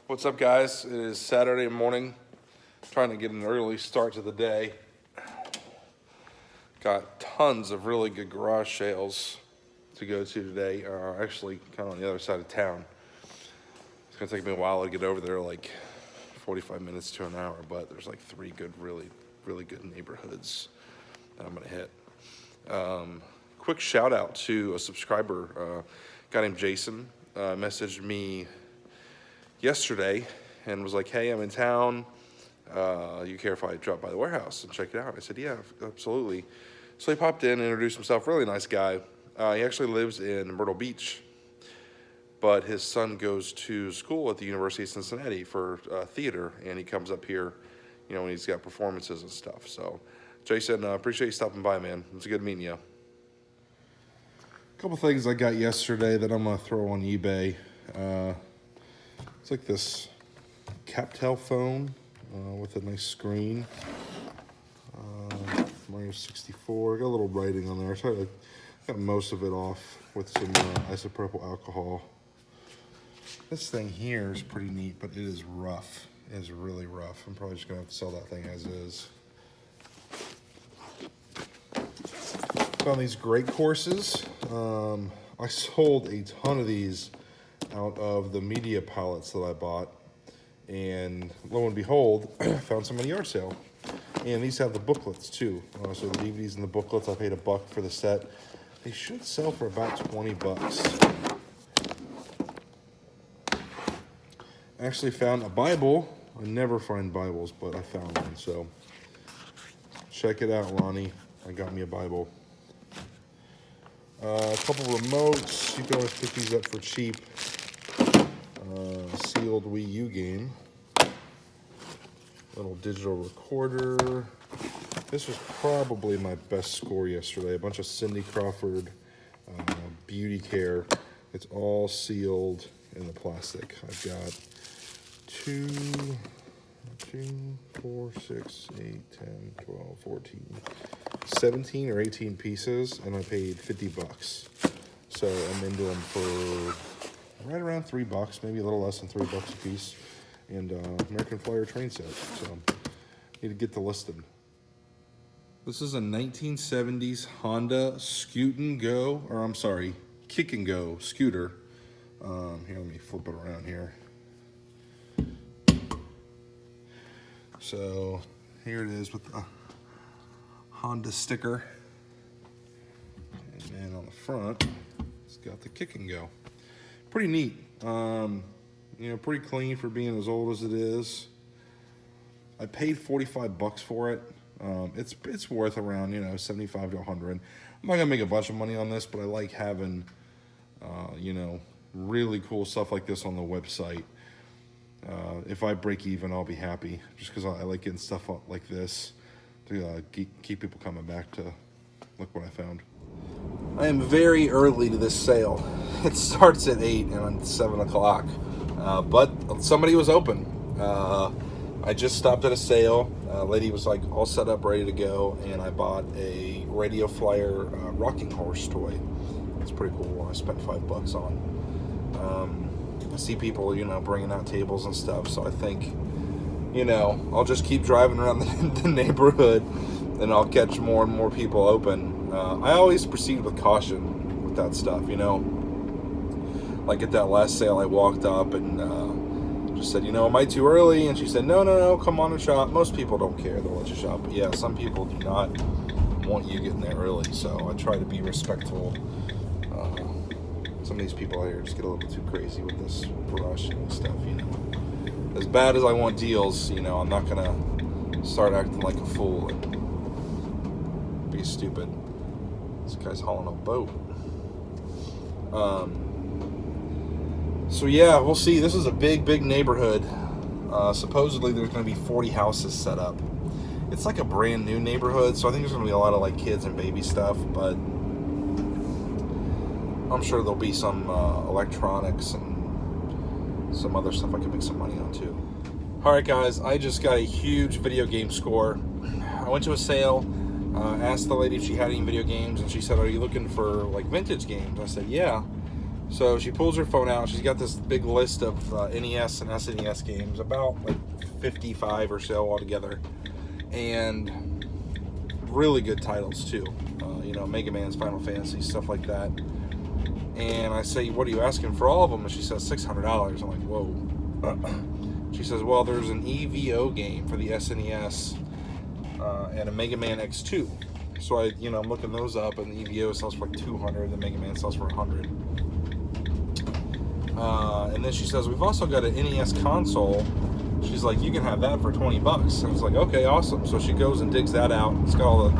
What's up, guys? It is Saturday morning. Trying to get an early start to the day. Got tons of really good garage sales to go to today. Actually, kind of on the other side of town. It's gonna take me a while to get over there, like 45 minutes to an hour, but there's like 3 good, really good neighborhoods that I'm gonna hit. Quick shout out to a subscriber, a guy named Jason, messaged me yesterday and was like, hey, I'm in town. You care if I drop by the warehouse and check it out? I said, yeah, absolutely. So he popped in, introduced himself, really nice guy. He actually lives in Myrtle Beach, but his son goes to school at the University of Cincinnati for theater, and he comes up here, when he's got performances and stuff. So, Jason, appreciate you stopping by, man. It's good meeting you. A couple things I got yesterday that I'm going to throw on eBay. It's like this Captel phone with a nice screen. Mario 64. Got a little writing on there. I got most of it off with some isopropyl alcohol. This thing here is pretty neat, but it is rough. It is really rough. I'm probably just going to have to sell that thing as is. Found these great courses. I sold a ton of these out of the media pallets that I bought, and lo and behold, found some in the yard sale. And these have the booklets too. So the DVDs and the booklets, I paid $1 for the set. They should sell for about $20. Actually found a Bible. I never find Bibles, but I found one. So check it out, Ronnie. I got me a Bible. A couple remotes. You can always pick these up for cheap. Sealed Wii U game. Little digital recorder. This was probably my best score yesterday. A bunch of Cindy Crawford beauty care. It's all sealed in the plastic. I've got 2, 4, 6, 8, 10, 12, 14, 17 or 18 pieces, and I paid $50. So I'm into them for right around $3, maybe a little less than $3 a piece. And American Flyer train set. So need to get the listed. This is a 1970s Honda Kick and Go scooter. Here, let me flip it around here. So here it is with the Honda sticker. And then on the front, it's got the Kick and Go. Pretty neat. Pretty clean for being as old as it is. I paid $45 for it. It's worth around, $75 to $100. I'm not gonna make a bunch of money on this, but I like having, really cool stuff like this on the website. If I break even, I'll be happy, just because I like getting stuff like this to keep people coming back to look what I found. I am very early to this sale. It starts at 8 and it's 7 o'clock. But somebody was open. I just stopped at a sale. Lady was like all set up, ready to go, and I bought a Radio Flyer rocking horse toy. It's pretty cool. I spent $5 on. I see people, bringing out tables and stuff, so I think, I'll just keep driving around the neighborhood, and I'll catch more and more people open. I always proceed with caution with that stuff, Like at that last sale, I walked up and just said, am I too early? And she said, no, come on and shop. Most people don't care. They'll let you shop. But yeah, some people do not want you getting there early. So I try to be respectful. Some of these people out here just get a little bit too crazy with this rush and stuff, As bad as I want deals, I'm not going to start acting like a fool and be stupid. This guy's hauling a boat. So yeah, we'll see. This is a big neighborhood. Supposedly there's going to be 40 houses set up. It's like a brand new neighborhood, so I think there's going to be a lot of like kids and baby stuff, but I'm sure there'll be some electronics and some other stuff I can make some money on too. Alright guys, I just got a huge video game score. I went to a sale, asked the lady if she had any video games, and she said, are you looking for like vintage games? I said, yeah. So she pulls her phone out. She's got this big list of NES and SNES games, about like 55 or so altogether, and really good titles too. You know, Mega Man's, Final Fantasy, stuff like that. And I say, what are you asking for all of them? And she says $600. I'm like, whoa. She says, well, there's an EVO game for the SNES and a Mega Man X2. So I'm looking those up, and the EVO sells for like 200. The Mega Man sells for 100. And then she says, we've also got an NES console. She's like, you can have that for $20. And I was like, okay, awesome. So she goes and digs that out. It's got all the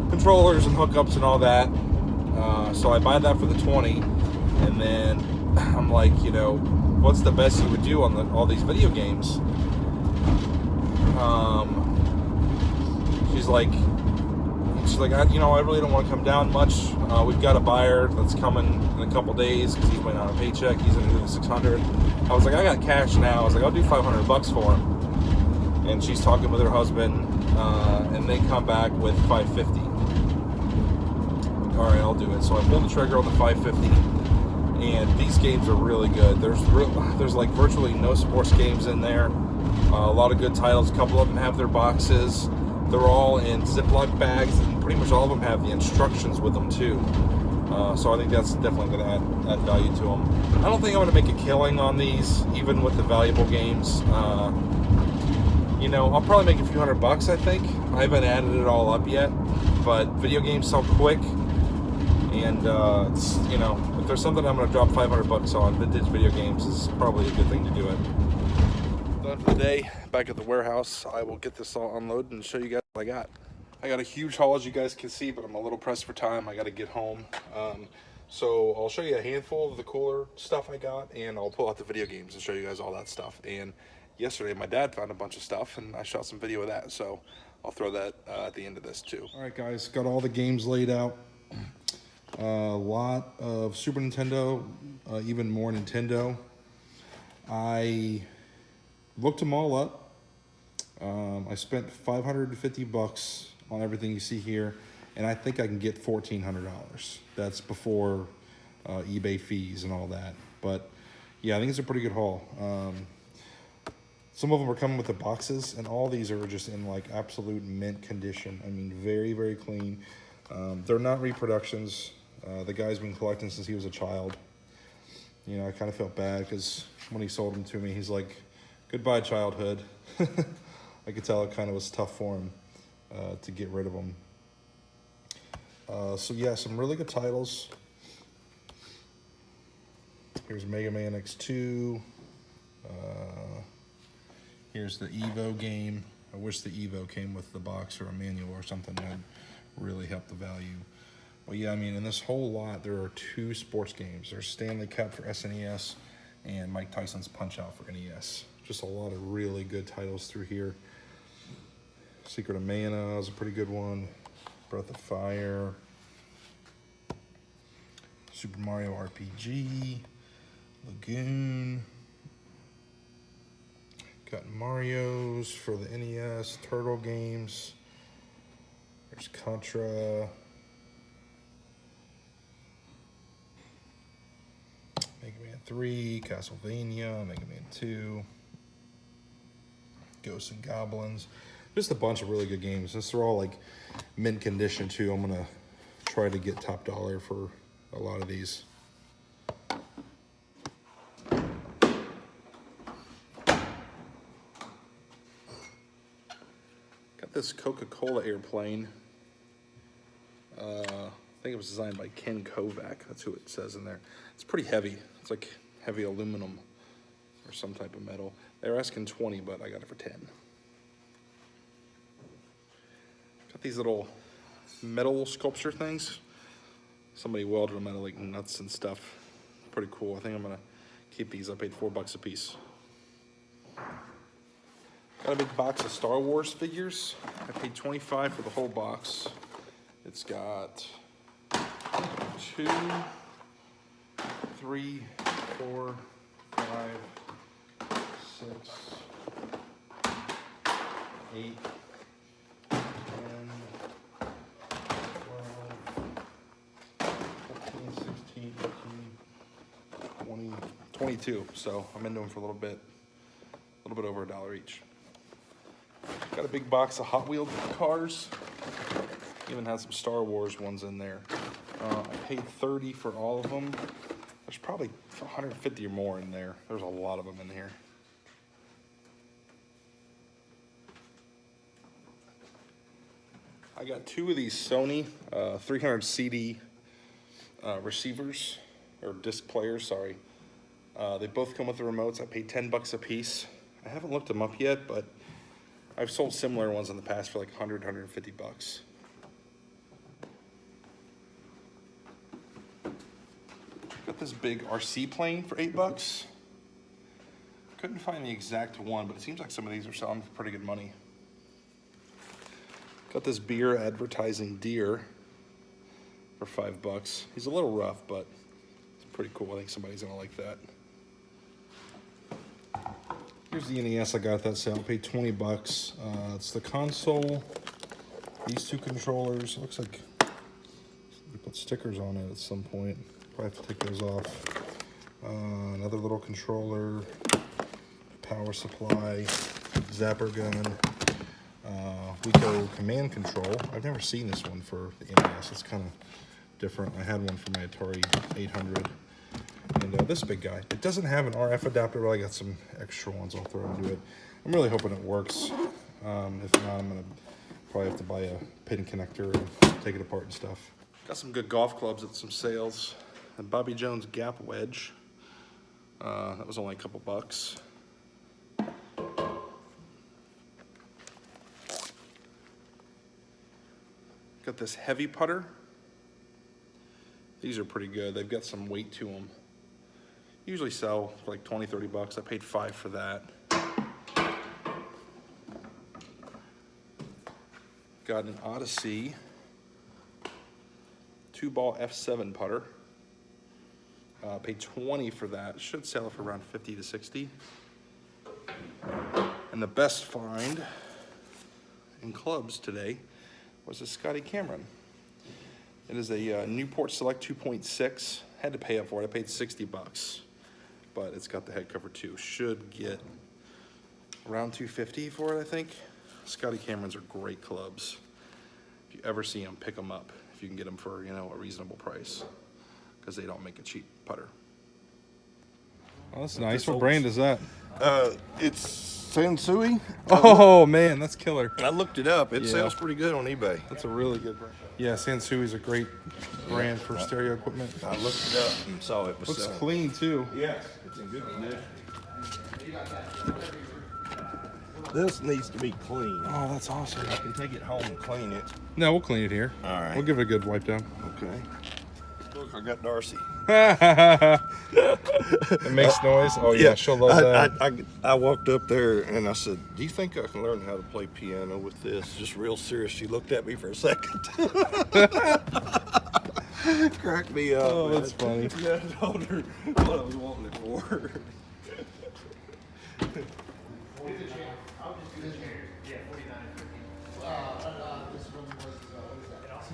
controllers and hookups and all that. So I buy that for the 20. And then I'm like, what's the best you would do on all these video games? She's like, I really don't want to come down much. We've got a buyer that's coming in a couple days because he's waiting on a paycheck. He's going to do the 600. I was like, I got cash now. I was like, I'll do $500 for him. And she's talking with her husband, and they come back with $550. All right, I'll do it. So I pulled the trigger on the $550, and these games are really good. There's like virtually no sports games in there. A lot of good titles. A couple of them have their boxes. They're all in Ziploc bags, and pretty much all of them have the instructions with them too. So I think that's definitely going to add value to them. I don't think I'm going to make a killing on these, even with the valuable games. I'll probably make a few $100, I think. I haven't added it all up yet, but video games sell quick, and if there's something I'm going to drop $500 on, vintage video games is probably a good thing to do it. Done for the day. Back at the warehouse. I will get this all unloaded and show you guys what I got. I got a huge haul, as you guys can see, but I'm a little pressed for time. I got to get home. So I'll show you a handful of the cooler stuff I got, and I'll pull out the video games and show you guys all that stuff. And yesterday my dad found a bunch of stuff, and I shot some video of that, so I'll throw that at the end of this too. All right, guys, got all the games laid out. A lot of Super Nintendo, even more Nintendo. I looked them all up. I spent $550 on everything you see here, and I think I can get $1,400. That's before eBay fees and all that. But yeah, I think it's a pretty good haul. Some of them are coming with the boxes, and all these are just in like absolute mint condition. I mean, very, very clean. They're not reproductions. The guy's been collecting since he was a child. I kind of felt bad because when he sold them to me, he's like, goodbye, childhood. I could tell it kind of was tough for him to get rid of them. So yeah, some really good titles. Here's Mega Man X2. Here's the Evo game. I wish the Evo came with the box or a manual or something that would really help the value. But yeah, I mean, in this whole lot, there are 2 sports games. There's Stanley Cup for SNES and Mike Tyson's Punch-Out for NES. Just a lot of really good titles through here. Secret of Mana is a pretty good one. Breath of Fire. Super Mario RPG. Lagoon. Got Mario's for the NES. Turtle games. There's Contra. Mega Man 3, Castlevania, Mega Man 2, Ghosts and Goblins. Just a bunch of really good games. These are all like mint condition too. I'm gonna try to get top dollar for a lot of these. Got this Coca-Cola airplane. I think it was designed by Ken Kovac. That's who it says in there. It's pretty heavy. It's like heavy aluminum or some type of metal. They were asking 20, but I got it for 10. Got these little metal sculpture things. Somebody welded them out of like nuts and stuff. Pretty cool. I think I'm gonna keep these. I paid $4 a piece. Got a big box of Star Wars figures. I paid $25 for the whole box. It's got 2, 3, 4, 5, 6, 8, 10, 12, 15, 16, 18, 22, so I'm into them for a little bit over $1 each. Got a big box of Hot Wheels cars. Even had some Star Wars ones in there. I paid $30 for all of them. There's probably 150 or more in there. There's a lot of them in here. I got 2 of these Sony 300 CD receivers, or disc players, sorry. They both come with the remotes. I paid $10 a piece. I haven't looked them up yet, but I've sold similar ones in the past for like 100, 150 bucks. Got this big RC plane for $8. Couldn't find the exact one, but it seems like some of these are selling for pretty good money. Got this beer advertising deer for $5. He's a little rough, but it's pretty cool. I think somebody's gonna like that. Here's the NES I got at that sale. I paid $20. It's the console, these 2 controllers. It looks like you put stickers on it at some point. Probably have to take those off. Another little controller, power supply, zapper gun, Wico command control. I've never seen this one for the NES. It's kind of different. I had one for my Atari 800. And this big guy. It doesn't have an RF adapter, but I got some extra ones I'll throw into it. I'm really hoping it works. If not, I'm going to probably have to buy a pin connector and take it apart and stuff. Got some good golf clubs at some sales. A Bobby Jones Gap Wedge. That was only a couple bucks. Got this heavy putter. These are pretty good. They've got some weight to them. Usually sell for like 20, 30 bucks. I paid $5 for that. Got an Odyssey 2-ball F7 putter. Paid $20 for that. Should sell for around 50 to 60. And the best find in clubs today was a Scotty Cameron. It is a Newport Select 2.6. Had to pay up for it. I paid $60, but it's got the head cover too. Should get around $250 for it, I think. Scotty Camerons are great clubs. If you ever see them, pick them up. If you can get them for, you know, a reasonable price, because they don't make a cheap putter. Oh, that's nice. What brand is that? It's Sansui. Oh man, that's killer. I looked it up. It sells pretty good on eBay. That's a really good brand. Yeah, Sansui is a great brand for stereo equipment. I looked it up and saw it was Looks clean too. Yes, it's in good condition. This needs to be clean. Oh, that's awesome. I can take it home and clean it. No, we'll clean it here. All right. We'll give it a good wipe down. Okay. Look, I got Darcy. It makes noise. Oh yeah, she'll love that. I walked up there and I said, "Do you think I can learn how to play piano with this?" Just real serious. She looked at me for a second. Cracked me up. Oh, man. that's funny. Yeah, I told her what I was wanting it for.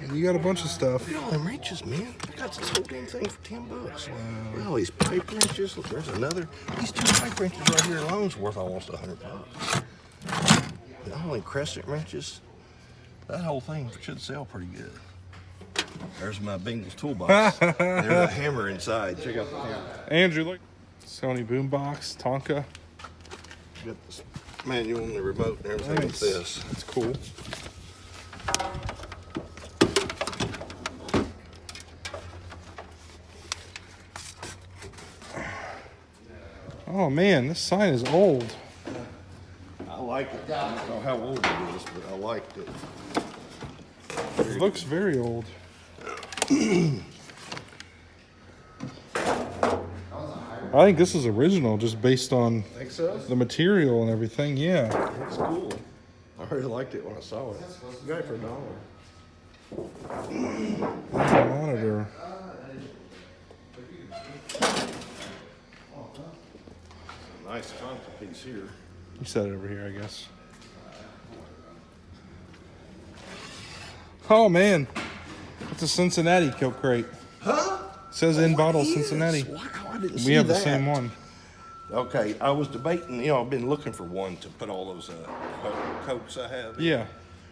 And you got a bunch of stuff. Look at all them wrenches, man. I got this whole damn thing for $10. Wow. Look at all these pipe wrenches. Look, there's another. These 2 pipe wrenches right here alone is worth almost $100. And all them crescent wrenches. That whole thing should sell pretty good. There's my Bengals toolbox. There's a hammer inside. Check out the hammer. Andrew, look. Sony boombox, Tonka. Got this manual and the remote and everything with this. That's cool. Oh man, this sign is old. I like it. I don't know how old it is, but I liked it. It looks very old. I think this is original, just based on the material and everything. Yeah. Looks cool. I really liked it when I saw it. Got it for $1. Monitor. Nice Tonka piece here. You set it over here, I guess. Oh man, it's a Cincinnati kill crate. Huh? It says in bottle Cincinnati. Wow, I didn't see We have that. the same one. Okay, I was debating, I've been looking for one to put all those Cokes I have in. Yeah.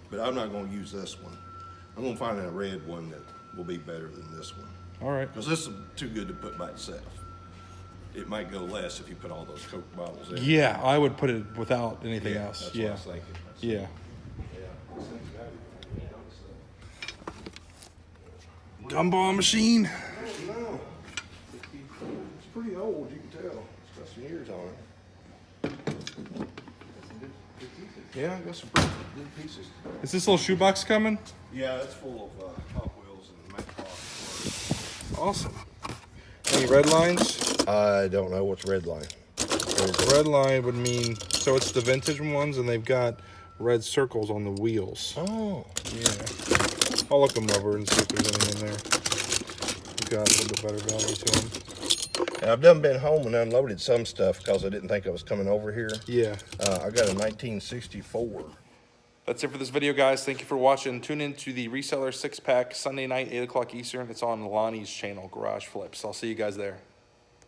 But I'm not gonna use this one. I'm gonna find a red one that will be better than this one. All right. Because this is too good to put by itself. It might go less if you put all those Coke bottles in. Yeah, I would put it without anything Yeah, else. that's Yeah. what I was thinking. Yeah. Gumball machine. No. It's pretty old, you can tell. It's got some years on it. Yeah, I got some pretty good pieces. Is this little shoebox coming? Yeah, it's full of Hot Wheels and Matchbox. Awesome. Any red lines? I don't know what's red line. Red line would mean, so it's the vintage ones and they've got red circles on the wheels. Oh. Yeah. I'll look them over and see if there's anything in there. We've got a little bit better value to them. And I've done been home and unloaded some stuff because I didn't think I was coming over here. Yeah. I got a 1964. That's it for this video, guys. Thank you for watching. Tune in to the Reseller 6-pack Sunday night, 8 o'clock Eastern. It's on Lonnie's channel, Garage Flips. I'll see you guys there.